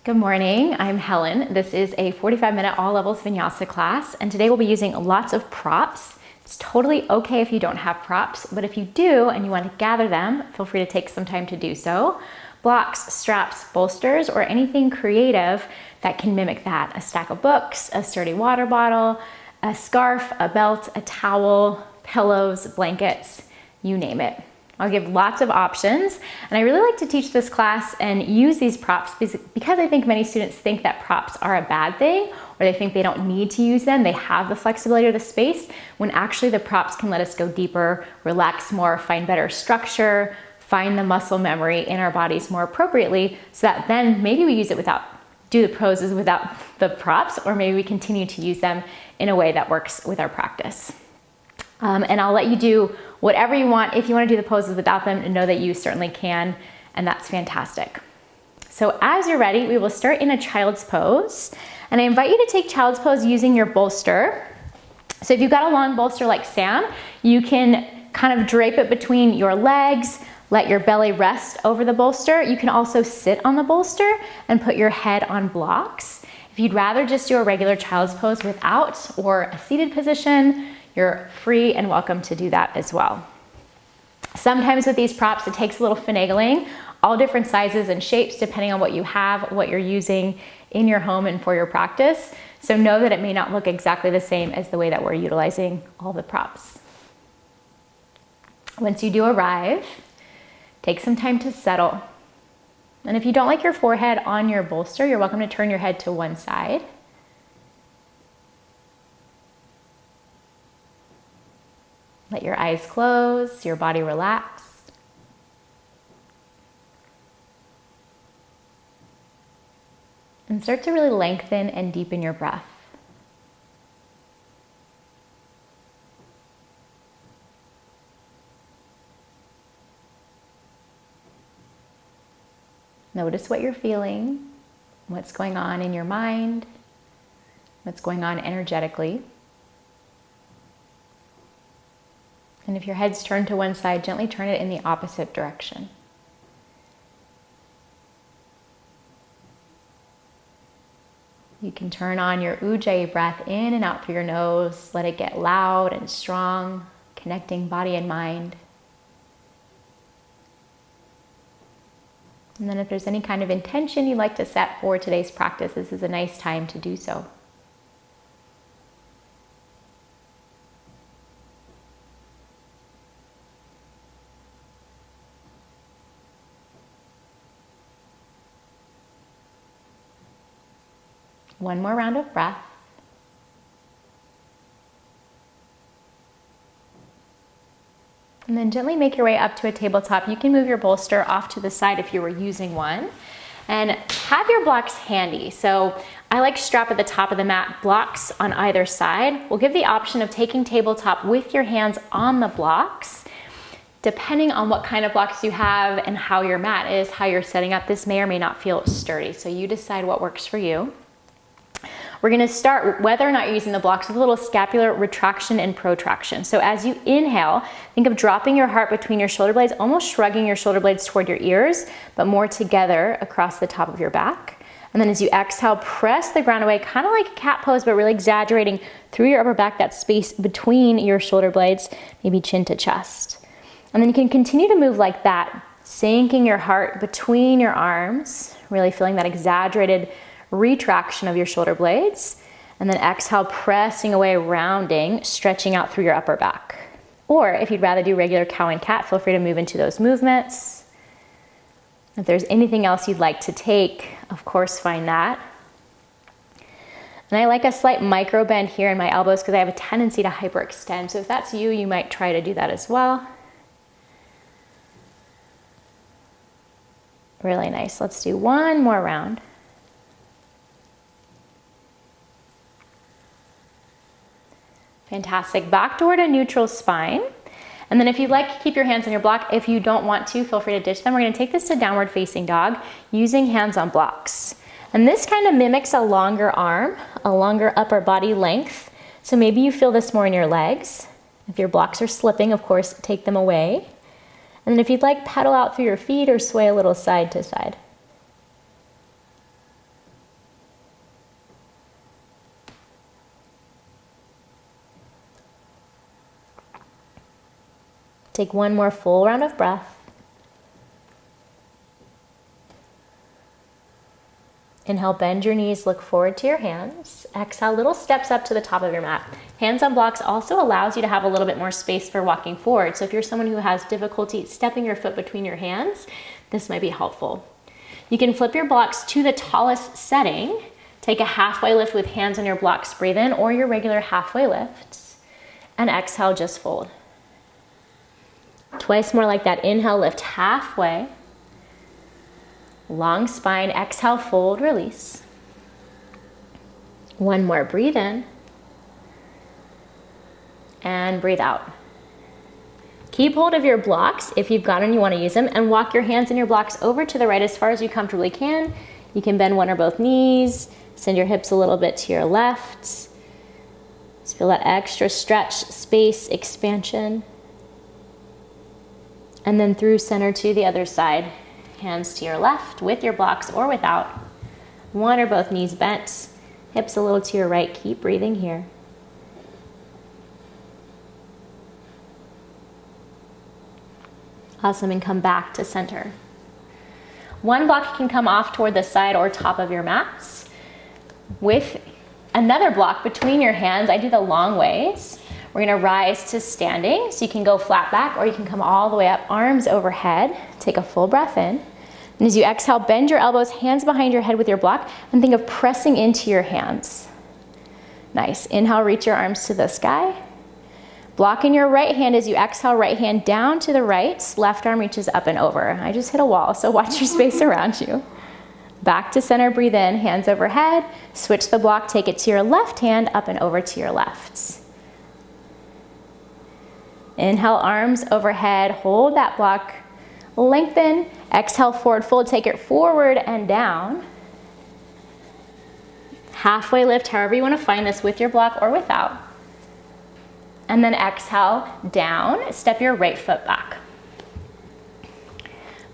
Good morning, I'm Helen. This is a 45-minute all levels Vinyasa class, and today we'll be using lots of props. It's totally okay if you don't have props, but if you do and you want to gather them, feel free to take some time to do so. Blocks, straps, bolsters, or anything creative that can mimic that. A stack of books, a sturdy water bottle, a scarf, a belt, a towel, pillows, blankets, you name it. I'll give lots of options, and I really like to teach this class and use these props because I think many students think that props are a bad thing, or they think they don't need to use them. They have the flexibility or the space, when actually the props can let us go deeper, relax more, find better structure, find the muscle memory in our bodies more appropriately, so that then maybe we use it do the poses without the props, or maybe we continue to use them in a way that works with our practice. And I'll let you do whatever you want. If you want to do the poses without them, know that you certainly can, and that's fantastic. So as you're ready, we will start in a child's pose. And I invite you to take child's pose using your bolster. So if you've got a long bolster like Sam, you can kind of drape it between your legs, let your belly rest over the bolster. You can also sit on the bolster and put your head on blocks. If you'd rather just do a regular child's pose without, or a seated position, you're free and welcome to do that as well. Sometimes with these props, it takes a little finagling, all different sizes and shapes depending on what you have, what you're using in your home and for your practice. So know that it may not look exactly the same as the way that we're utilizing all the props. Once you do arrive, take some time to settle. And if you don't like your forehead on your bolster, you're welcome to turn your head to one side. Let your eyes close, your body relax. And start to really lengthen and deepen your breath. Notice what you're feeling, what's going on in your mind, what's going on energetically. And if your head's turned to one side, gently turn it in the opposite direction. You can turn on your Ujjayi breath in and out through your nose. Let it get loud and strong, connecting body and mind. And then if there's any kind of intention you'd like to set for today's practice, this is a nice time to do so. One more round of breath. And then gently make your way up to a tabletop. You can move your bolster off to the side if you were using one. And have your blocks handy. So I like strap at the top of the mat, blocks on either side. We'll give the option of taking tabletop with your hands on the blocks. Depending on what kind of blocks you have and how your mat is, how you're setting up, this may or may not feel sturdy. So you decide what works for you. We're going to start, whether or not you're using the blocks, with a little scapular retraction and protraction. So as you inhale, think of dropping your heart between your shoulder blades, almost shrugging your shoulder blades toward your ears, but more together across the top of your back. And then as you exhale, press the ground away, kind of like a cat pose, but really exaggerating through your upper back, that space between your shoulder blades, maybe chin to chest. And then you can continue to move like that, sinking your heart between your arms, really feeling that exaggerated retraction of your shoulder blades, and then exhale, pressing away, rounding, stretching out through your upper back. Or if you'd rather do regular cow and cat, feel free to move into those movements. If there's anything else you'd like to take, of course, find that. And I like a slight micro bend here in my elbows because I have a tendency to hyperextend. So if that's you, you might try to do that as well. Really nice. Let's do one more round. Fantastic. Back toward a neutral spine. And then if you'd like, keep your hands on your block. If you don't want to, feel free to ditch them. We're going to take this to downward facing dog using hands on blocks. And this kind of mimics a longer arm, a longer upper body length. So maybe you feel this more in your legs. If your blocks are slipping, of course, take them away. And then if you'd like, pedal out through your feet or sway a little side to side. Take one more full round of breath. Inhale, bend your knees, look forward to your hands. Exhale, little steps up to the top of your mat. Hands on blocks also allows you to have a little bit more space for walking forward. So if you're someone who has difficulty stepping your foot between your hands, this might be helpful. You can flip your blocks to the tallest setting. Take a halfway lift with hands on your blocks, breathe in, or your regular halfway lifts. And exhale, just fold. Twice more like that. Inhale, lift halfway. Long spine, exhale, fold, release. One more, breathe in. And breathe out. Keep hold of your blocks if you've got them, you want to use them, and walk your hands and your blocks over to the right as far as you comfortably can. You can bend one or both knees, send your hips a little bit to your left. Just feel that extra stretch, space, expansion. And then through center to the other side. Hands to your left with your blocks or without. One or both knees bent, hips a little to your right. Keep breathing here. Awesome, and come back to center. One block can come off toward the side or top of your mats. With another block between your hands, I do the long ways. We're gonna rise to standing, so you can go flat back or you can come all the way up, arms overhead. Take a full breath in. And as you exhale, bend your elbows, hands behind your head with your block, and think of pressing into your hands. Nice. Inhale, reach your arms to the sky. Block in your right hand as you exhale, right hand down to the right, left arm reaches up and over. I just hit a wall, so watch your space around you. Back to center, breathe in, hands overhead. Switch the block, take it to your left hand, up and over to your left. Inhale, arms overhead, hold that block, lengthen. Exhale, forward fold, take it forward and down. Halfway lift, however you want to find this, with your block or without. And then exhale, down, step your right foot back.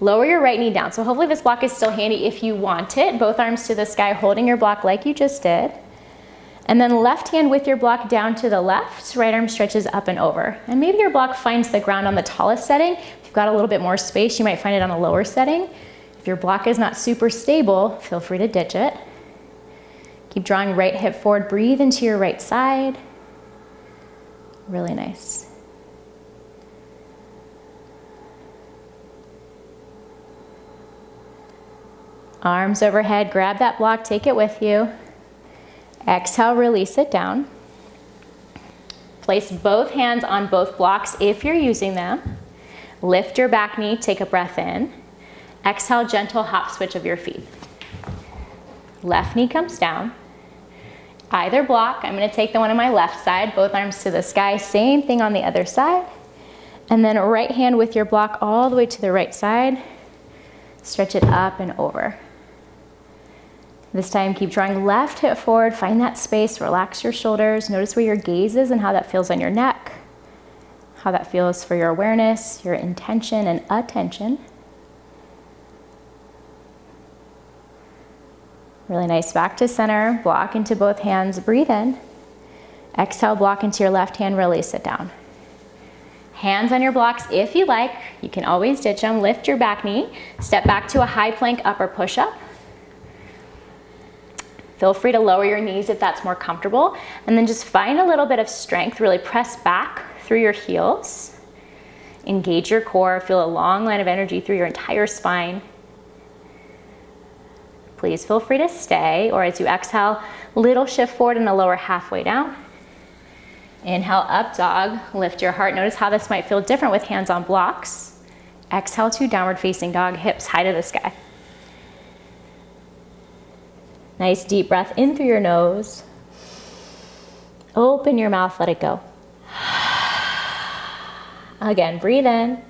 Lower your right knee down. So hopefully this block is still handy if you want it. Both arms to the sky, holding your block like you just did. And then left hand with your block down to the left, right arm stretches up and over. And maybe your block finds the ground on the tallest setting. If you've got a little bit more space, you might find it on a lower setting. If your block is not super stable, feel free to ditch it. Keep drawing right hip forward, breathe into your right side. Really nice. Arms overhead, grab that block, take it with you. Exhale, release it down. Place both hands on both blocks if you're using them. Lift your back knee, take a breath in. Exhale, gentle hop switch of your feet. Left knee comes down. Either block, I'm gonna take the one on my left side, both arms to the sky, same thing on the other side. And then right hand with your block all the way to the right side. Stretch it up and over. This time, keep drawing left hip forward, find that space, relax your shoulders, notice where your gaze is and how that feels on your neck, how that feels for your awareness, your intention and attention. Really nice, back to center, block into both hands, breathe in. Exhale, block into your left hand, release it down. Hands on your blocks if you like, you can always ditch them. Lift your back knee, step back to a high plank upper push-up. Feel free to lower your knees if that's more comfortable. And then just find a little bit of strength, really press back through your heels. Engage your core, feel a long line of energy through your entire spine. Please feel free to stay, or as you exhale, little shift forward and the lower halfway down. Inhale, up dog, lift your heart. Notice how this might feel different with hands on blocks. Exhale to downward facing dog, hips high to the sky. Nice deep breath in through your nose. Open your mouth, let it go. Again, breathe in.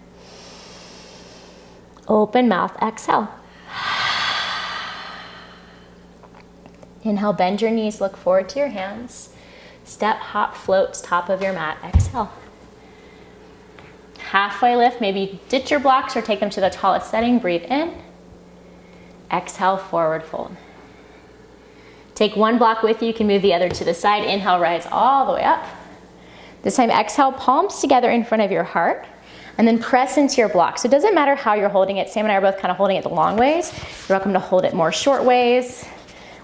Open mouth, exhale. Inhale, bend your knees, look forward to your hands. Step, hop, float, top of your mat, exhale. Halfway lift, maybe ditch your blocks or take them to the tallest setting, breathe in. Exhale, forward fold. Take one block with you, you can move the other to the side. Inhale, rise all the way up. This time, exhale, palms together in front of your heart. And then press into your block. So it doesn't matter how you're holding it. Sam and I are both kind of holding it the long ways. You're welcome to hold it more short ways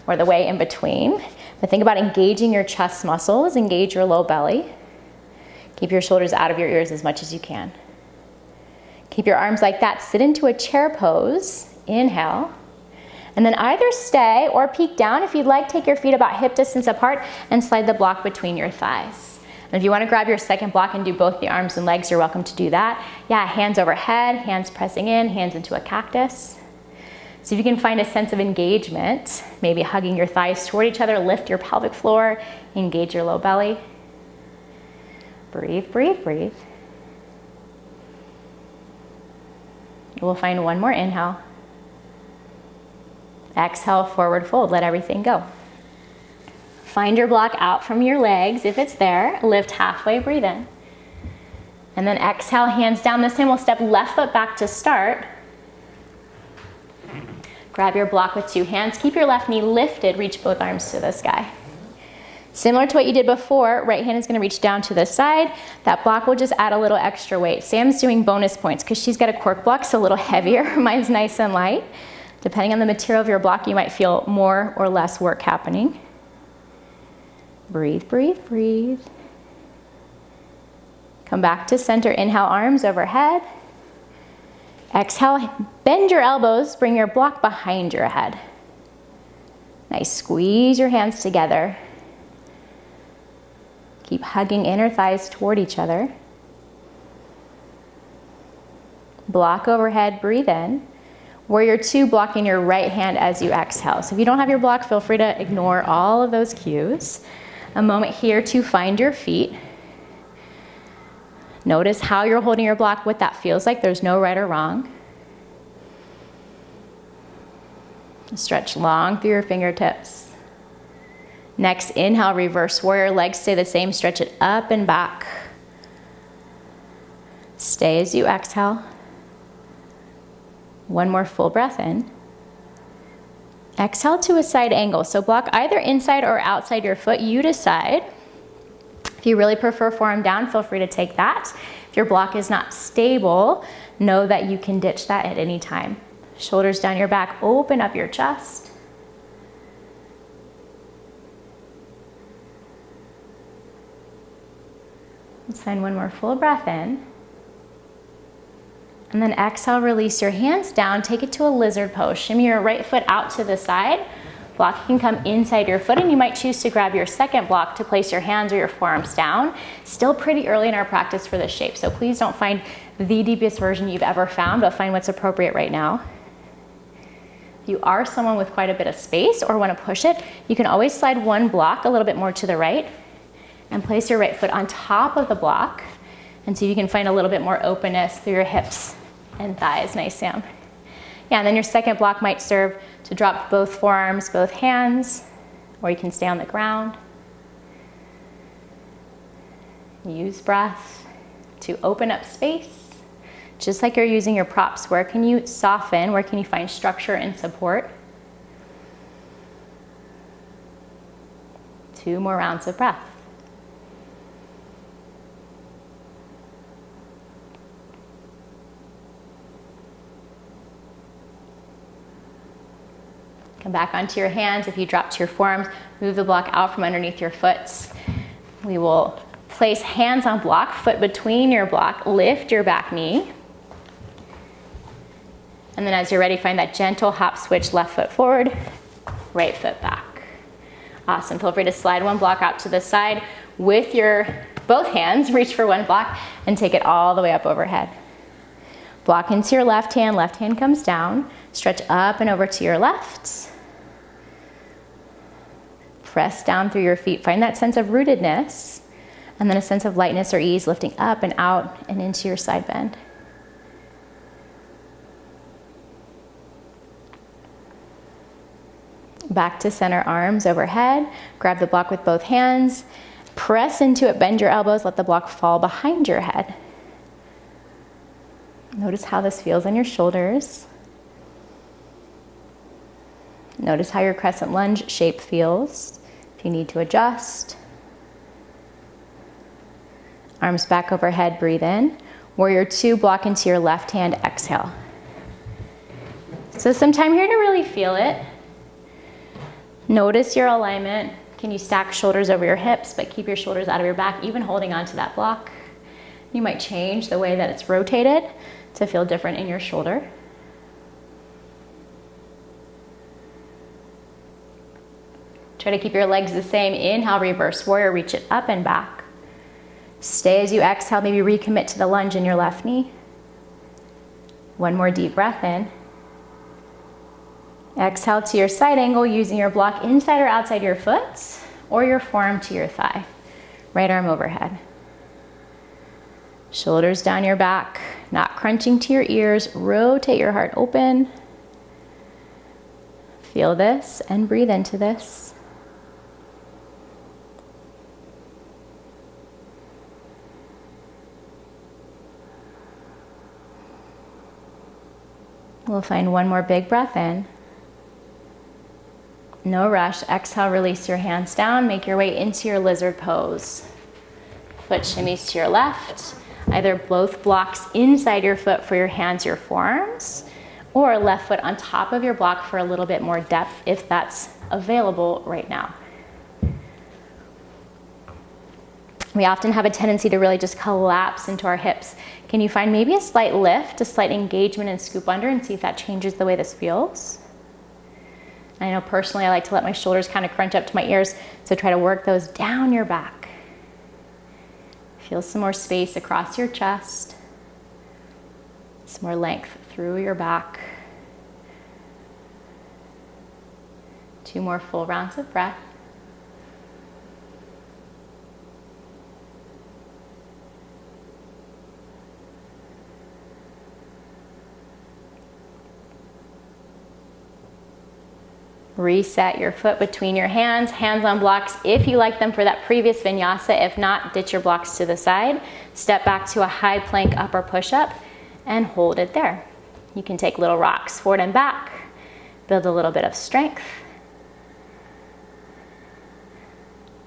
or the way in between. But think about engaging your chest muscles, engage your low belly. Keep your shoulders out of your ears as much as you can. Keep your arms like that. Sit into a chair pose. Inhale. And then either stay or peek down. If you'd like, take your feet about hip distance apart and slide the block between your thighs. And if you want to grab your second block and do both the arms and legs, you're welcome to do that. Yeah, hands overhead, hands pressing in, hands into a cactus. So if you can find a sense of engagement, maybe hugging your thighs toward each other, lift your pelvic floor, engage your low belly. Breathe, breathe, breathe. We'll find one more inhale. Exhale, forward fold, let everything go. Find your block out from your legs if it's there. Lift halfway, breathe in. And then exhale, hands down. This time we'll step left foot back to start. Grab your block with two hands. Keep your left knee lifted, reach both arms to the sky. Similar to what you did before, right hand is going to reach down to the side. That block will just add a little extra weight. Sam's doing bonus points because she's got a cork block, so a little heavier. Mine's nice and light. Depending on the material of your block, you might feel more or less work happening. Breathe, breathe, breathe. Come back to center. Inhale, arms overhead. Exhale, bend your elbows, bring your block behind your head. Nice, squeeze your hands together. Keep hugging inner thighs toward each other. Block overhead, breathe in. Warrior two, blocking your right hand as you exhale. So if you don't have your block, feel free to ignore all of those cues. A moment here to find your feet. Notice how you're holding your block, what that feels like. There's no right or wrong. Stretch long through your fingertips. Next, inhale, reverse warrior. Legs stay the same. Stretch it up and back. Stay as you exhale. One more full breath in. Exhale to a side angle. So block either inside or outside your foot. You decide. If you really prefer forearm down, feel free to take that. If your block is not stable, know that you can ditch that at any time. Shoulders down your back, open up your chest. Let's find one more full breath in. And then exhale, release your hands down, take it to a lizard pose. Shimmy your right foot out to the side. Block can come inside your foot, and you might choose to grab your second block to place your hands or your forearms down. Still pretty early in our practice for this shape, so please don't find the deepest version you've ever found, but find what's appropriate right now. If you are someone with quite a bit of space or want to push it, you can always slide one block a little bit more to the right and place your right foot on top of the block and see if you can find a little bit more openness through your hips and thighs. Nice, Sam. Yeah, and then your second block might serve to drop both forearms, both hands, or you can stay on the ground. Use breath to open up space. Just like you're using your props, where can you soften? Where can you find structure and support? 2 more rounds of breath. Come back onto your hands. If you drop to your forearms, move the block out from underneath your foot. We will place hands on block, foot between your block, lift your back knee. And then as you're ready, find that gentle hop switch, left foot forward, right foot back. Awesome, feel free to slide one block out to the side with your both hands, reach for one block and take it all the way up overhead. Block into your left hand comes down, stretch up and over to your left. Press down through your feet, find that sense of rootedness and then a sense of lightness or ease, lifting up and out and into your side bend. Back to center, arms overhead. Grab the block with both hands. Press into it, bend your elbows, let the block fall behind your head. Notice how this feels on your shoulders. Notice how your crescent lunge shape feels. If you need to adjust. Arms back overhead, breathe in. Warrior two, block into your left hand, exhale. So some time here to really feel it. Notice your alignment. Can you stack shoulders over your hips, but keep your shoulders out of your back, even holding onto that block. You might change the way that it's rotated to feel different in your shoulder. Try to keep your legs the same. Inhale, reverse warrior, reach it up and back. Stay as you exhale, maybe recommit to the lunge in your left knee. One more deep breath in. Exhale to your side angle, using your block inside or outside your foot, or your forearm to your thigh. Right arm overhead. Shoulders down your back, not crunching to your ears. Rotate your heart open. Feel this and breathe into this. We'll find one more big breath in. No rush. Exhale, release your hands down. Make your way into your lizard pose. Foot shimmies to your left. Either both blocks inside your foot for your hands, your forearms, or left foot on top of your block for a little bit more depth if that's available right now. We often have a tendency to really just collapse into our hips. Can you find maybe a slight lift, a slight engagement and scoop under, and see if that changes the way this feels? I know personally I like to let my shoulders kind of crunch up to my ears, so try to work those down your back. Feel some more space across your chest, some more length through your back. 2 more full rounds of breath. Reset your foot between your hands, hands on blocks if you like them for that previous vinyasa. If not, ditch your blocks to the side. Step back to a high plank upper push-up and hold it there. You can take little rocks forward and back, build a little bit of strength.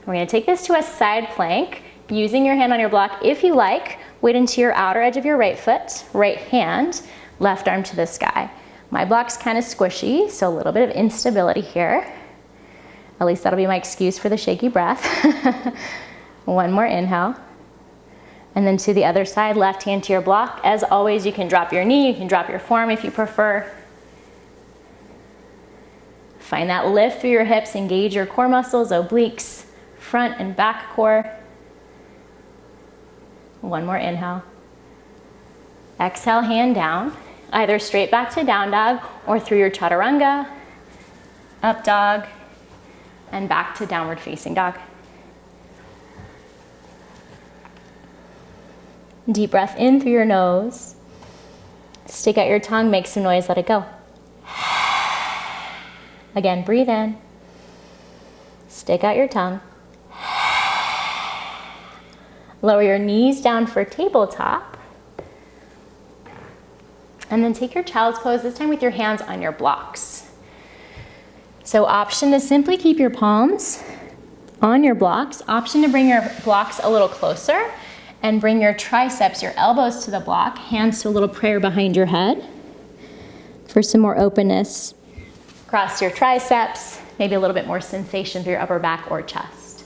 We're going to take this to a side plank, using your hand on your block if you like. Weight into your outer edge of your right foot, right hand, left arm to the sky. My block's kind of squishy, so a little bit of instability here. At least that'll be my excuse for the shaky breath. One more inhale. And then to the other side, left hand to your block. As always, you can drop your knee, you can drop your forearm if you prefer. Find that lift through your hips, engage your core muscles, obliques, front and back core. One more inhale. Exhale, hand down. Either straight back to down dog or through your chaturanga, up dog, and back to downward facing dog. Deep breath in through your nose. Stick out your tongue, make some noise, let it go. Again, breathe in. Stick out your tongue. Lower your knees down for tabletop. And then take your child's pose, this time with your hands on your blocks. So option to simply keep your palms on your blocks. Option to bring your blocks a little closer and bring your triceps, your elbows to the block, hands to a little prayer behind your head. For some more openness, cross your triceps, maybe a little bit more sensation through your upper back or chest.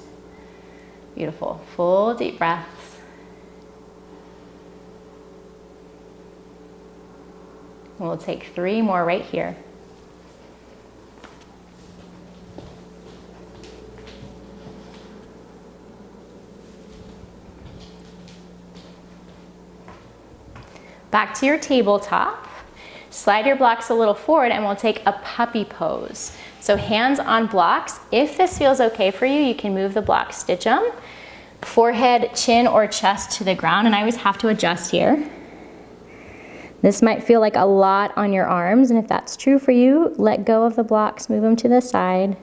Beautiful, full deep breaths. We'll take 3 more right here. Back to your tabletop. Slide your blocks a little forward and we'll take a puppy pose. So hands on blocks. If this feels okay for you, you can move the blocks, stitch them. Forehead, chin, or chest to the ground, and I always have to adjust here. This might feel like a lot on your arms, and if that's true for you, let go of the blocks, move them to the side.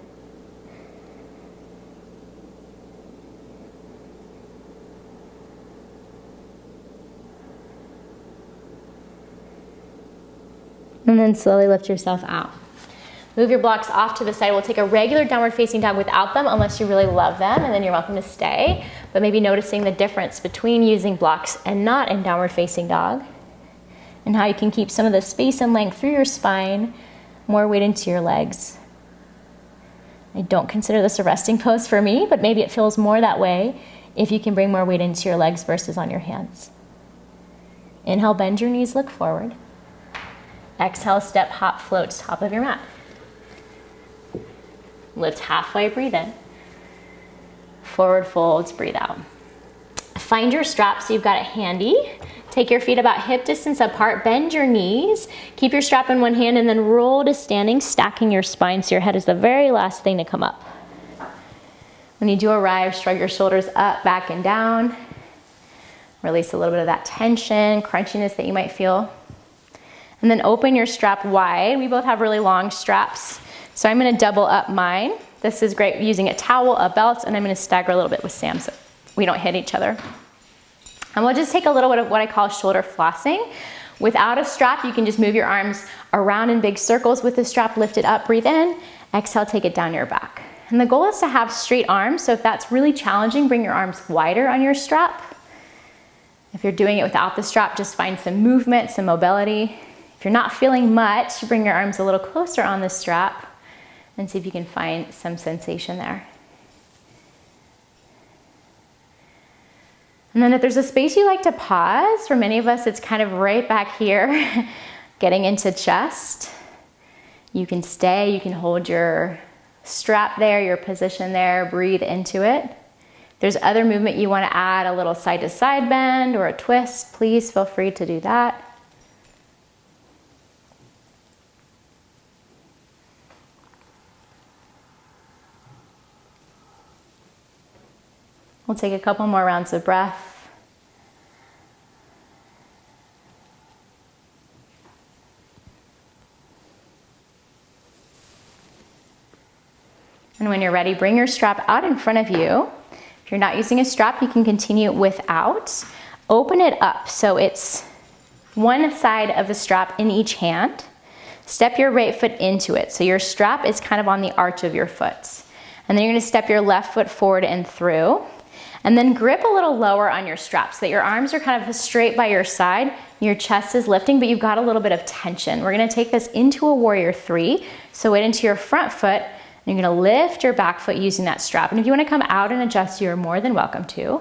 And then slowly lift yourself out. Move your blocks off to the side. We'll take a regular downward facing dog without them unless you really love them, and then you're welcome to stay. but maybe noticing the difference between using blocks and not in downward facing dog, and how you can keep some of the space and length through your spine, more weight into your legs. I don't consider this a resting pose for me, but maybe it feels more that way if you can bring more weight into your legs versus on your hands. Inhale, bend your knees, look forward. Exhale, step, hop, float to top of your mat. Lift halfway, breathe in. Forward folds, breathe out. Find your strap so you've got it handy. Take your feet about hip distance apart, bend your knees, keep your strap in one hand, and then roll to standing, stacking your spine so your head is the very last thing to come up. When you do arrive, shrug your shoulders up, back, and down. Release a little bit of that tension, crunchiness that you might feel. And then open your strap wide. We both have really long straps, so I'm gonna double up mine. This is great using a towel, a belt, and I'm gonna stagger a little bit with Sam so we don't hit each other. And we'll just take a little bit of what I call shoulder flossing. Without a strap, you can just move your arms around in big circles with the strap lifted up, breathe in, exhale, take it down your back. And the goal is to have straight arms, so if that's really challenging, bring your arms wider on your strap. If you're doing it without the strap, just find some movement, some mobility. If you're not feeling much, bring your arms a little closer on the strap and see if you can find some sensation there. And then if there's a space you like to pause, for many of us, it's kind of right back here, getting into chest. You can stay, you can hold your strap there, your position there, breathe into it. If there's other movement you want to add, a little side to side bend or a twist, please feel free to do that. We'll take a couple more rounds of breath. And when you're ready, bring your strap out in front of you. If you're not using a strap, you can continue without. Open it up so it's one side of the strap in each hand. Step your right foot into it. So your strap is kind of on the arch of your foot. And then you're gonna step your left foot forward and through. And then grip a little lower on your strap so that your arms are kind of straight by your side. Your chest is lifting, but you've got a little bit of tension. We're gonna take this into a warrior three. So weight into your front foot, and you're gonna lift your back foot using that strap. And if you wanna come out and adjust, you're more than welcome to.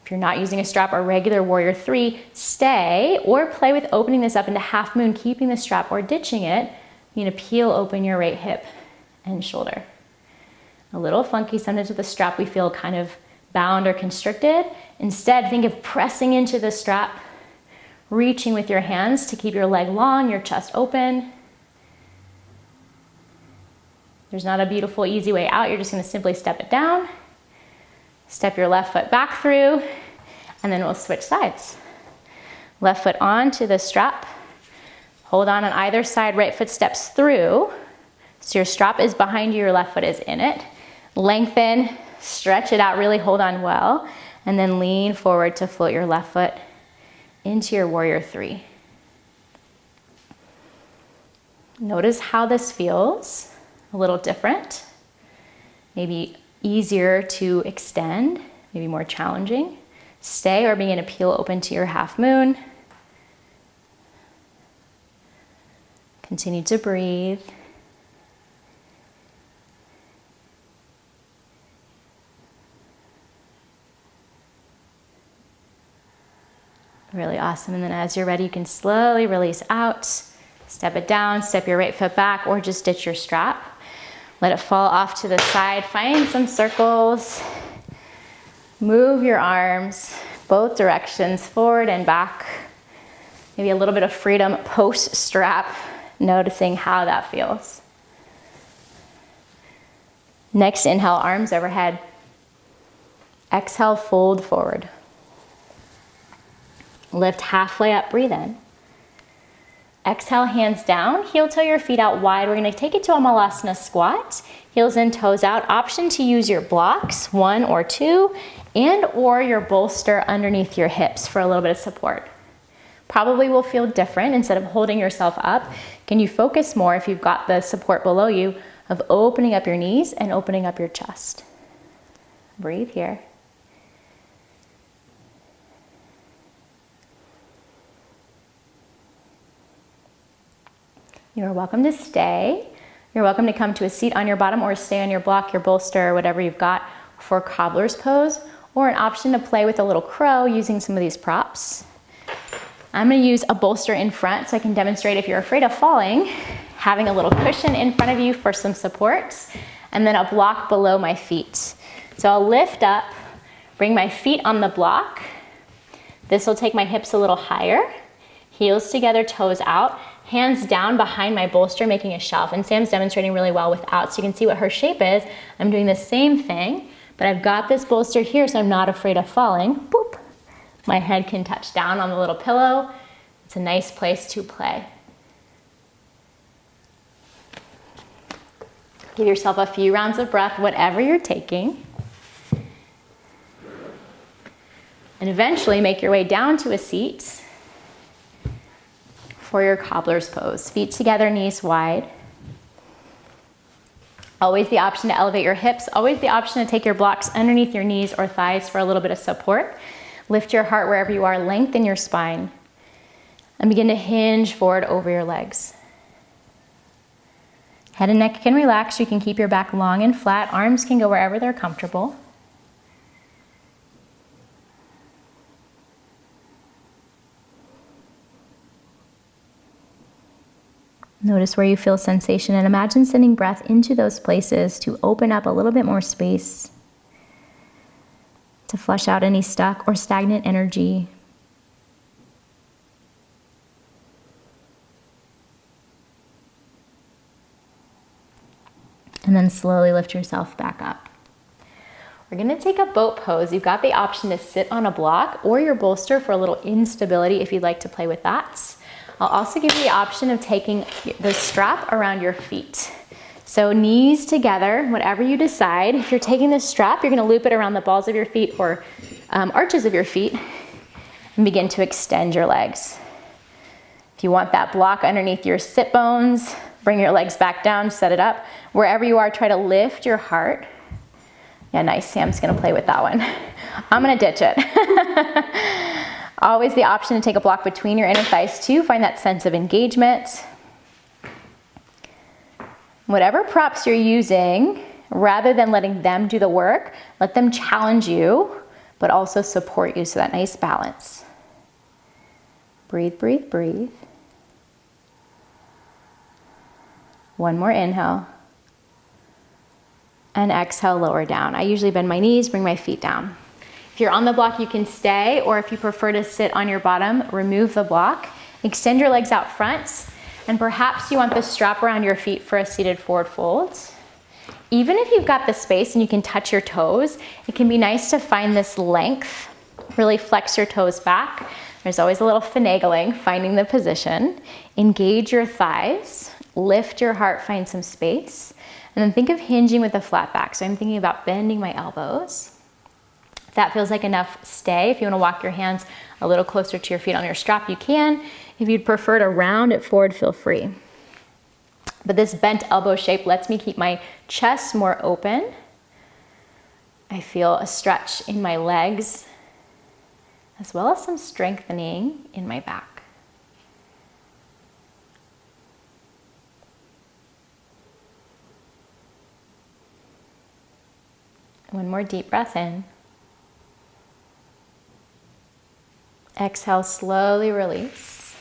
If you're not using a strap or regular warrior three, stay or play with opening this up into half moon, keeping the strap or ditching it. You're gonna peel open your right hip and shoulder. A little funky sometimes with the strap, we feel kind of bound or constricted. Instead, think of pressing into the strap, reaching with your hands to keep your leg long, your chest open. There's not a beautiful, easy way out. You're just gonna simply step it down, step your left foot back through, and then we'll switch sides. Left foot onto the strap, hold on either side, right foot steps through. So your strap is behind you, your left foot is in it. Lengthen, stretch it out, really hold on well, and then lean forward to float your left foot into your warrior three. Notice how this feels, a little different, maybe easier to extend, maybe more challenging. Stay or begin to peel open to your half moon. Continue to breathe. Really awesome. And then as you're ready, you can slowly release out, step it down, step your right foot back, or just ditch your strap. Let it fall off to the side. Find some circles. Move your arms both directions, forward and back. Maybe a little bit of freedom post-strap, noticing how that feels. Next, inhale, arms overhead. Exhale, fold forward. Lift halfway up, breathe in. Exhale, hands down, heel toe your feet out wide. We're gonna take it to a Malasana squat. Heels in, toes out. Option to use your blocks, 1 or 2, and or your bolster underneath your hips for a little bit of support. Probably will feel different. Instead of holding yourself up, can you focus more if you've got the support below you of opening up your knees and opening up your chest? Breathe here. You're welcome to stay. You're welcome to come to a seat on your bottom or stay on your block, your bolster, or whatever you've got for cobbler's pose, or an option to play with a little crow using some of these props. I'm gonna use a bolster in front so I can demonstrate, if you're afraid of falling, having a little cushion in front of you for some support, and then a block below my feet. So I'll lift up, bring my feet on the block. This will take my hips a little higher, heels together, toes out, hands down behind my bolster, making a shelf. And Sam's demonstrating really well without, so you can see what her shape is. I'm doing the same thing, but I've got this bolster here, so I'm not afraid of falling. Boop. My head can touch down on the little pillow. It's a nice place to play. Give yourself a few rounds of breath, whatever you're taking. And eventually make your way down to a seat for your cobbler's pose. Feet together, knees wide. Always the option to elevate your hips. Always the option to take your blocks underneath your knees or thighs for a little bit of support. Lift your heart wherever you are, lengthen your spine, and begin to hinge forward over your legs. Head and neck can relax. You can keep your back long and flat. Arms can go wherever they're comfortable. Notice where you feel sensation and imagine sending breath into those places to open up a little bit more space, to flush out any stuck or stagnant energy. And then slowly lift yourself back up. We're gonna take a boat pose. You've got the option to sit on a block or your bolster for a little instability if you'd like to play with that. I'll also give you the option of taking the strap around your feet. So knees together, whatever you decide. If you're taking this strap, you're gonna loop it around the balls of your feet or arches of your feet and begin to extend your legs. If you want that block underneath your sit bones, bring your legs back down, set it up. Wherever you are, try to lift your heart. Yeah, nice, Sam's gonna play with that one. I'm gonna ditch it. Always the option to take a block between your inner thighs too. Find that sense of engagement. Whatever props you're using, rather than letting them do the work, let them challenge you, but also support you, so that nice balance. Breathe, breathe, breathe. One more inhale. And exhale, lower down. I usually bend my knees, bring my feet down. If you're on the block, you can stay, or if you prefer to sit on your bottom, remove the block. Extend your legs out front, and perhaps you want the strap around your feet for a seated forward fold. Even if you've got the space and you can touch your toes, it can be nice to find this length. Really flex your toes back. There's always a little finagling, finding the position. Engage your thighs, lift your heart, find some space, and then think of hinging with a flat back. So I'm thinking about bending my elbows. If that feels like enough, stay. If you want to walk your hands a little closer to your feet on your strap, you can. If you'd prefer to round it forward, feel free. But this bent elbow shape lets me keep my chest more open. I feel a stretch in my legs, as well as some strengthening in my back. One more deep breath in. Exhale, slowly release.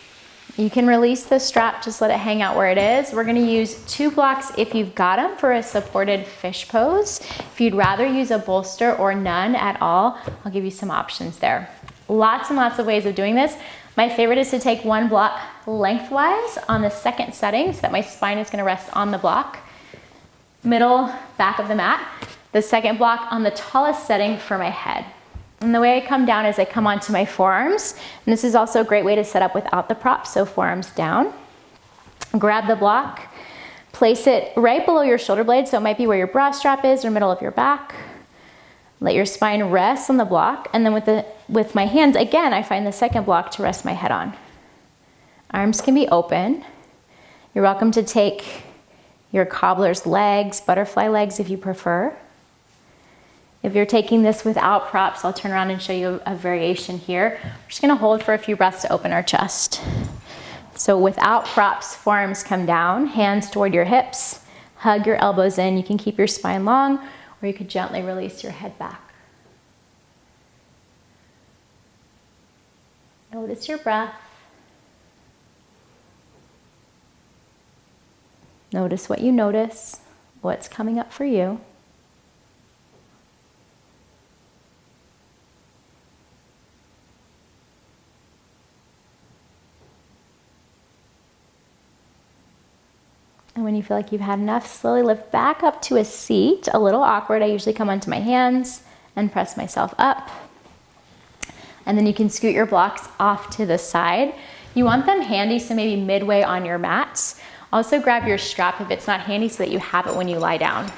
You can release the strap, just let it hang out where it is. We're gonna use 2 blocks if you've got them for a supported fish pose. If you'd rather use a bolster or none at all, I'll give you some options there. Lots and lots of ways of doing this. My favorite is to take 1 block lengthwise on the second setting so that my spine is gonna rest on the block. Middle, back of the mat. The second block on the tallest setting for my head. And the way I come down is I come onto my forearms. And this is also a great way to set up without the prop, so forearms down. Grab the block, place it right below your shoulder blade, so it might be where your bra strap is or middle of your back. Let your spine rest on the block, and then with my hands, again, I find the second block to rest my head on. Arms can be open. You're welcome to take your cobbler's legs, butterfly legs if you prefer. If you're taking this without props, I'll turn around and show you a variation here. We're just gonna hold for a few breaths to open our chest. So without props, forearms come down, hands toward your hips, hug your elbows in. You can keep your spine long, or you could gently release your head back. Notice your breath. Notice what you notice, what's coming up for you. And when you feel like you've had enough, slowly lift back up to a seat. A little awkward. I usually come onto my hands and press myself up. And then you can scoot your blocks off to the side. You want them handy, so maybe midway on your mats. Also grab your strap if it's not handy so that you have it when you lie down.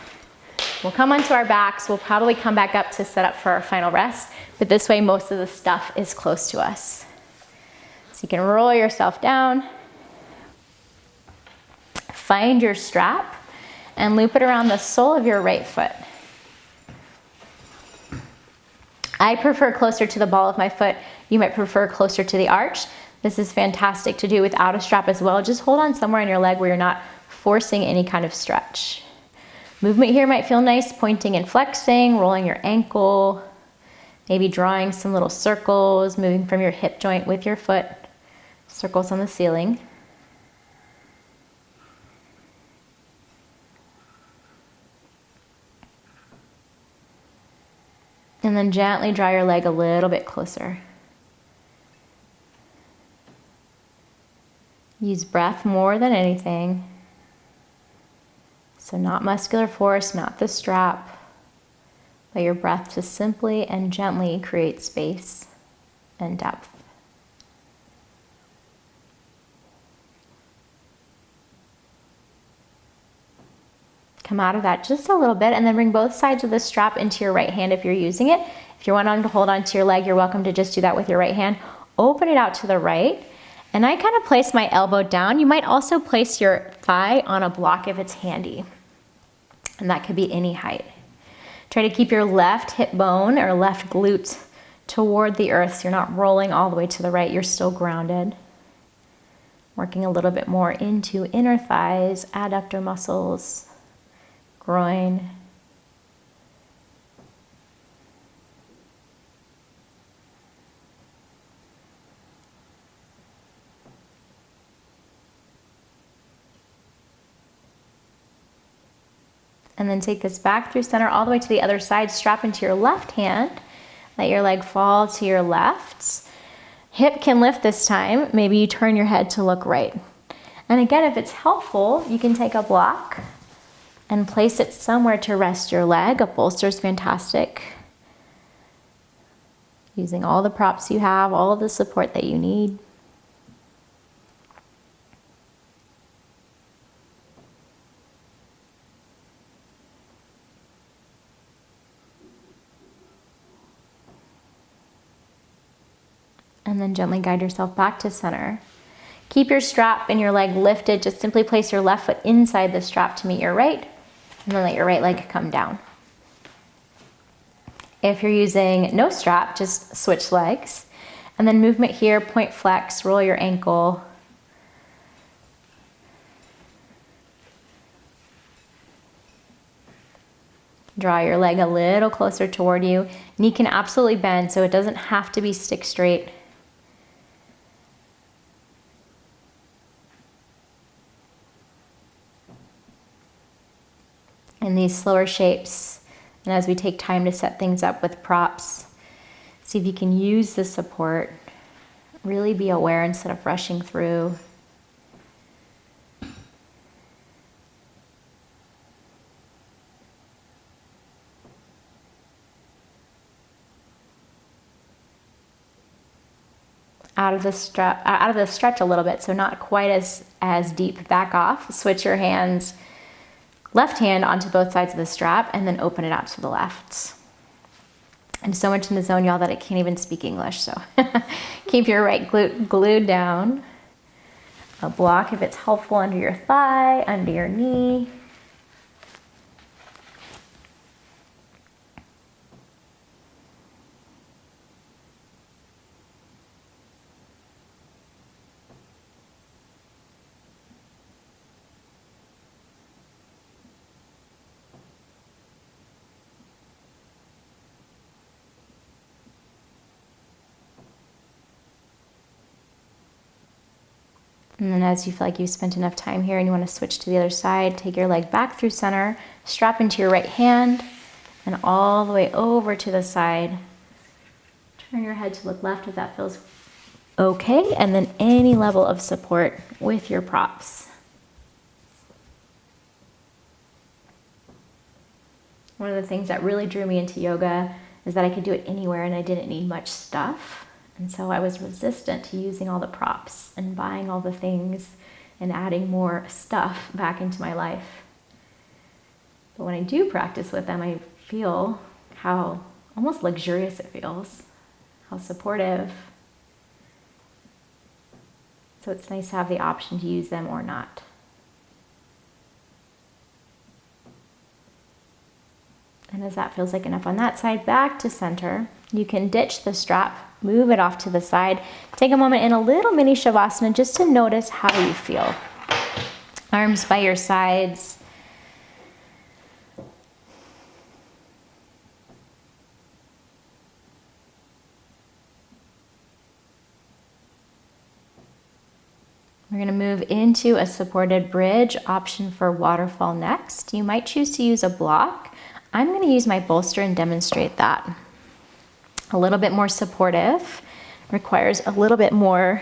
We'll come onto our backs. We'll probably come back up to set up for our final rest, but this way most of the stuff is close to us. So you can roll yourself down. Find your strap and loop it around the sole of your right foot. I prefer closer to the ball of my foot. You might prefer closer to the arch. This is fantastic to do without a strap as well. Just hold on somewhere in your leg where you're not forcing any kind of stretch. Movement here might feel nice, pointing and flexing, rolling your ankle, maybe drawing some little circles, moving from your hip joint with your foot, circles on the ceiling. And then gently draw your leg a little bit closer. Use breath more than anything. So not muscular force, not the strap, but your breath to simply and gently create space and depth. Come out of that just a little bit and then bring both sides of the strap into your right hand if you're using it. If you're wanting to hold onto your leg, you're welcome to just do that with your right hand. Open it out to the right. And I kind of place my elbow down. You might also place your thigh on a block if it's handy. And that could be any height. Try to keep your left hip bone or left glute toward the earth so you're not rolling all the way to the right. You're still grounded. Working a little bit more into inner thighs, adductor muscles, groin. And then take this back through center all the way to the other side. Strap into your left hand. Let your leg fall to your left. Hip can lift this time. Maybe you turn your head to look right. And again, if it's helpful, you can take a block and place it somewhere to rest your leg. A bolster is fantastic. Using all the props you have, all of the support that you need. And then gently guide yourself back to center. Keep your strap and your leg lifted. Just simply place your left foot inside the strap to meet your right, and then let your right leg come down. If you're using no strap, just switch legs. And then movement here, point flex, roll your ankle. Draw your leg a little closer toward you. Knee can absolutely bend, so it doesn't have to be stick straight. In these slower shapes, and as we take time to set things up with props, see if you can use the support. Really be aware instead of rushing through. Out of the stretch a little bit, so not quite as deep. Back off. Switch your hands. Left hand onto both sides of the strap and then open it out to the left. I'm so much in the zone, y'all, that I can't even speak English, so keep your right glute glued down. A block if it's helpful under your thigh, under your knee. And then as you feel like you've spent enough time here and you want to switch to the other side, take your leg back through center, strap into your right hand, and all the way over to the side. Turn your head to look left if that feels okay, and then any level of support with your props. One of the things that really drew me into yoga is that I could do it anywhere and I didn't need much stuff. And so I was resistant to using all the props and buying all the things and adding more stuff back into my life. But when I do practice with them, I feel how almost luxurious it feels, how supportive. So it's nice to have the option to use them or not. And as that feels like enough on that side, back to center. You can ditch the strap, move it off to the side. Take a moment in a little mini shavasana just to notice how you feel. Arms by your sides. We're going to move into a supported bridge, option for waterfall next. You might choose to use a block. I'm going to use my bolster and demonstrate that. A little bit more supportive, requires a little bit more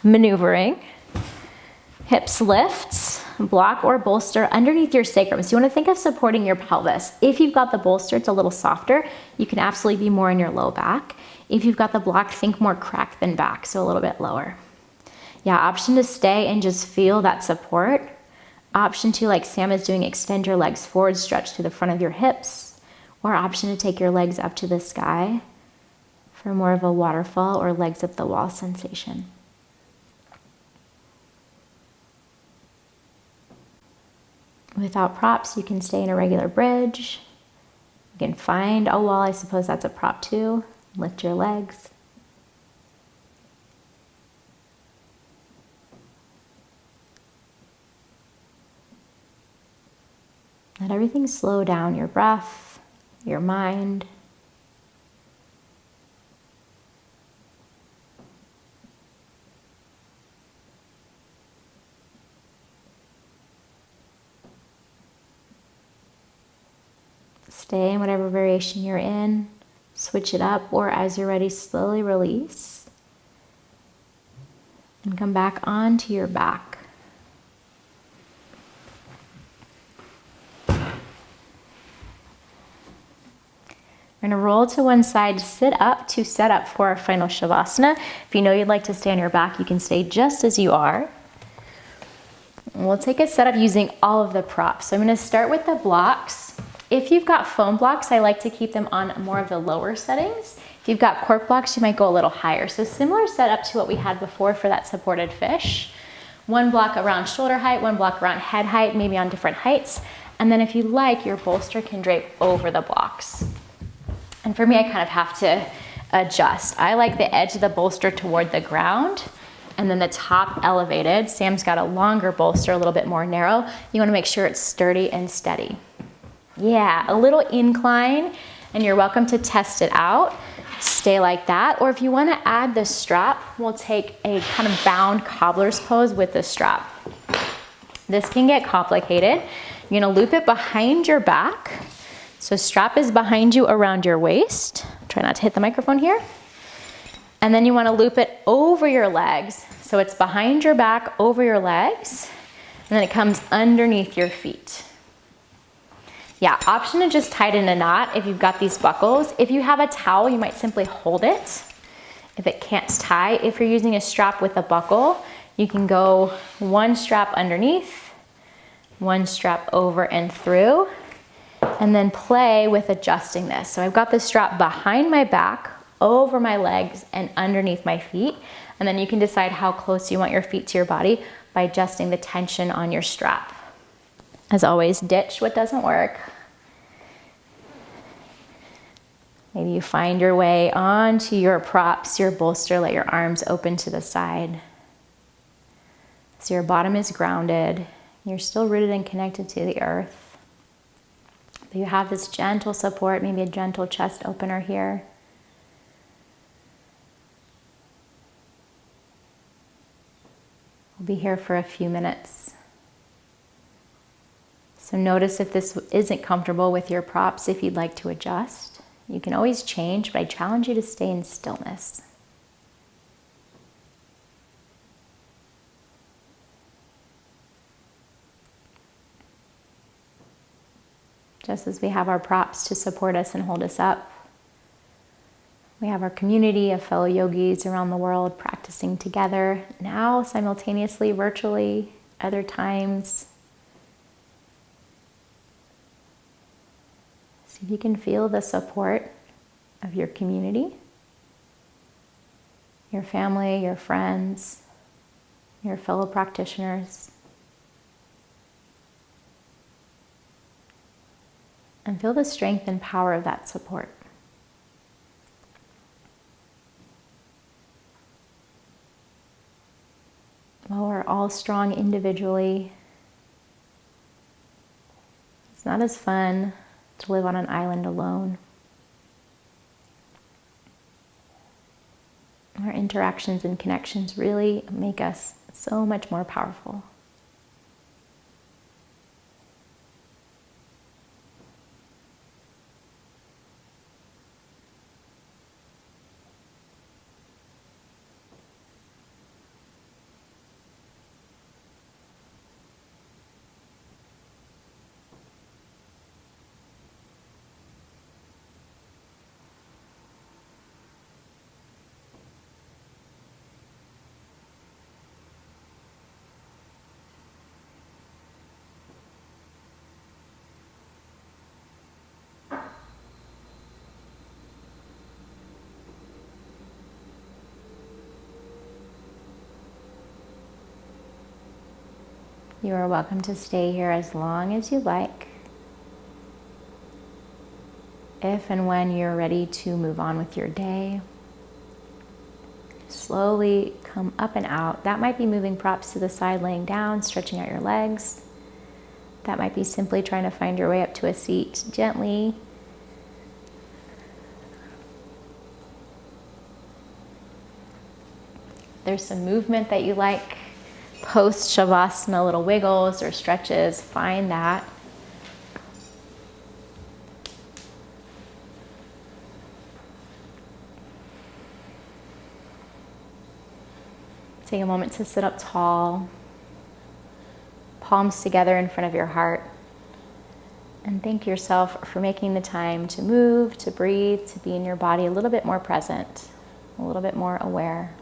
maneuvering. Hips lifts, block or bolster underneath your sacrum. So you want to think of supporting your pelvis. If you've got the bolster, it's a little softer. You can absolutely be more in your low back. If you've got the block, think more crack than back, so a little bit lower. Yeah, option to stay and just feel that support. Option 2, like Sam is doing, extend your legs forward, stretch to the front of your hips. Or option to take your legs up to the sky for more of a waterfall or legs up the wall sensation. Without props, you can stay in a regular bridge. You can find a wall, I suppose that's a prop too. Lift your legs. Let everything slow down, your breath, your mind. Stay in whatever variation you're in. Switch it up, or as you're ready, slowly release. And come back onto your back. We're going to roll to one side, sit up to set up for our final shavasana. If you know you'd like to stay on your back, you can stay just as you are. And we'll take a setup using all of the props. So I'm going to start with the blocks. If you've got foam blocks, I like to keep them on more of the lower settings. If you've got cork blocks, you might go a little higher. So similar setup to what we had before for that supported fish. One block around shoulder height, one block around head height, maybe on different heights. And then if you like, your bolster can drape over the blocks. And for me, I kind of have to adjust. I like the edge of the bolster toward the ground and then the top elevated. Sam's got a longer bolster, a little bit more narrow. You want to make sure it's sturdy and steady. Yeah, a little incline, and you're welcome to test it out. Stay like that. Or if you want to add the strap, we'll take a kind of bound cobbler's pose with the strap. This can get complicated. You're going to loop it behind your back. So strap is behind you around your waist. Try not to hit the microphone here. And then you want to loop it over your legs. So it's behind your back, over your legs, and then it comes underneath your feet. Yeah, option to just tie it in a knot if you've got these buckles. If you have a towel, you might simply hold it. If it can't tie, if you're using a strap with a buckle, you can go one strap underneath, one strap over and through, and then play with adjusting this. So I've got the strap behind my back, over my legs, and underneath my feet. And then you can decide how close you want your feet to your body by adjusting the tension on your strap. As always, ditch what doesn't work. Maybe you find your way onto your props, your bolster, let your arms open to the side. So your bottom is grounded. You're still rooted and connected to the earth. But you have this gentle support, maybe a gentle chest opener here. We'll be here for a few minutes. So notice if this isn't comfortable with your props, if you'd like to adjust. You can always change, but I challenge you to stay in stillness. Just as we have our props to support us and hold us up, we have our community of fellow yogis around the world practicing together, now simultaneously, virtually, other times. See if you can feel the support of your community, your family, your friends, your fellow practitioners. And feel the strength and power of that support. While we're all strong individually, it's not as fun to live on an island alone. Our interactions and connections really make us so much more powerful. You are welcome to stay here as long as you like. If and when you're ready to move on with your day, slowly come up and out. That might be moving props to the side, laying down, stretching out your legs. That might be simply trying to find your way up to a seat gently. There's some movement that you like. Post Shavasana, little wiggles or stretches, find that. Take a moment to sit up tall, palms together in front of your heart, and thank yourself for making the time to move, to breathe, to be in your body a little bit more present, a little bit more aware.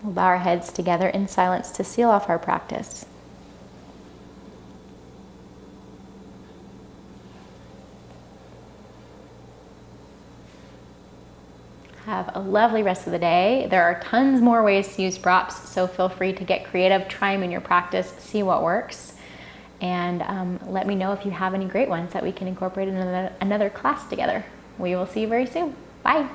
We'll bow our heads together in silence to seal off our practice. Have a lovely rest of the day. There are tons more ways to use props, so feel free to get creative, try them in your practice, see what works, and let me know if you have any great ones that we can incorporate in another class together. We will see you very soon. Bye.